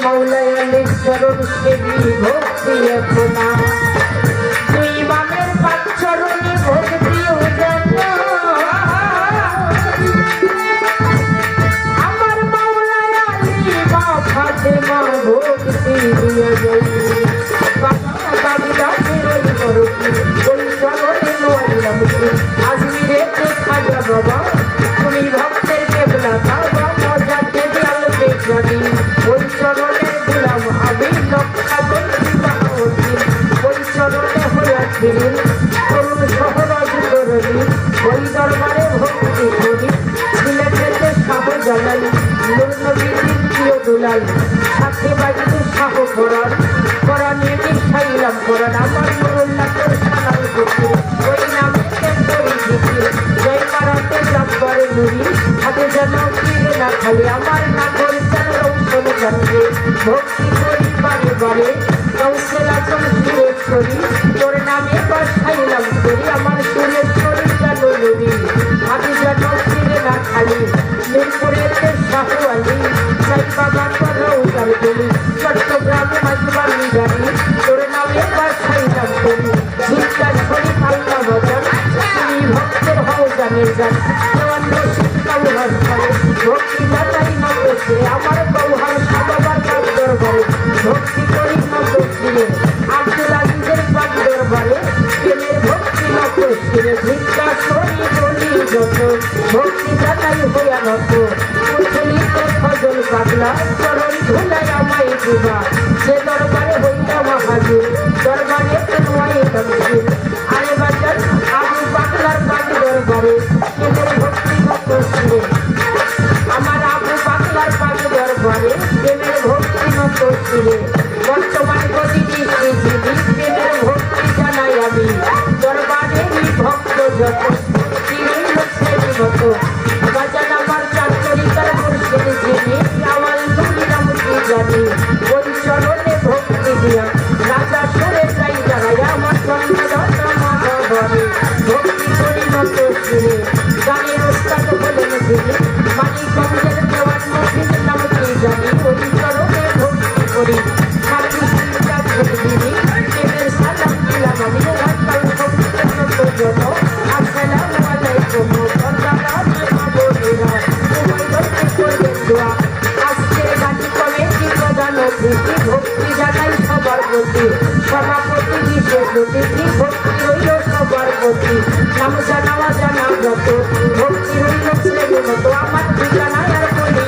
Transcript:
মৌলায়ালের চরণ সেবী ভক্তি আপনা তুই বামের পাঁচ চরণে ভক্তি আমার মৌলায়ালি মা ফাতেমা ভক্তি দিয়ে যাই আজমিরে খাজা বাবা তুমি ভক্তের কেবলা বাবা মজাতে দিয়াল বেজানি ওই চরণে দিলাম আমি লক্ষা বন্ধি বাহাবতী ওই চরণে হইয়াছিলেন করুণ সহরাজ করলি ওই দরবারে ভক্তি করি সিলেটেতে শাহ জালাল নূর নবীর প্রিয় দুলাল সাথে বাজিতে শাহ করার করান এটি সাইলাম করান আমার নুরুল্লাহর সালাম করতে ওই নামে জয় পারাতে জব্বরে নুরি হাতে যেন ফিরে না খালি আমার না করেছেন রৌশন জানবে ভক্তি করি বারে বারে কৌশল আচল সুরেশ্বরী তোর নামে বাসাইলাম করি আমার সুরেশ্বরী যেন নুরি হাতে যেন ফিরে না খালি মিরপুরেতে শাহু আলী সাই বাবা করাও জানবি চট্টগ্রামে মাজবানি জানি তোর নামে বাসাইলাম করি ভিক্ষার শরীফ আল্লাহ বাজান তুমি ভক্তের হও জানের জান দেওয়ান রশিদ কৌহার ঘরে ভক্তি দাতাই নন্দে আমার কৌহার সাবাবার কাজ দরবারে ভক্তি করি নন্দে আব্দুল আজিজের পাক দরবারে প্রেমের ভক্তি নন্দে ভিক্ষা শরীফ বলি যত ভক্তি দাতাই হইয়া নত উঠলিত ফজল পাগলা চরণ ধুলাই আমায় দিবা সে দরবারে হইয়া মহাজুর দরবারে তনুয়াই তমসিল আরে বাজার আবু পাগলার পাক দরবারে প্রেমের ভক্তি নন্দে আমার আবু পাগলার পাক দরবারে প্রেমের ভক্তি নন্দে বর্তমান গদিনী শ্রীজীবী প্রেমের ভক্তি জানাই আমি দরবারে ভক্ত যত তিনি হচ্ছে বিগত বাজান আমার চাকরিকার মুর্শিদ যিনি আওয়াল তুমি নামটি জানি ওই চরণে ভক্তি দিয়া রাজা সরে যাই দাঁড়াই আমার চন্দ্রদাতা মাধবরে ভক্তি করি নত শুনে গানের ওস্তাদ বলেন তিনি মানিকগঞ্জের দেওয়ান মসজিদ নামটি জানি ওই চরণে ভক্তি করি সাথী চিন্তা করে দিনি প্রেমের সালাম দিলাম আমি রাস্তাল ভক্তির নত জন আসসালামু আলাইকুম আজকের গানি কমিটি প্রধান অতিথি ভক্তি জানাই সবার প্রতি সভাপতি বিশেষ অতিথি ভক্তি হইল সবার প্রতি নাম জানাওয়া জানা যত ভক্তি হইল শ্রেণী মতো আমার ঠিকানায় আর বলি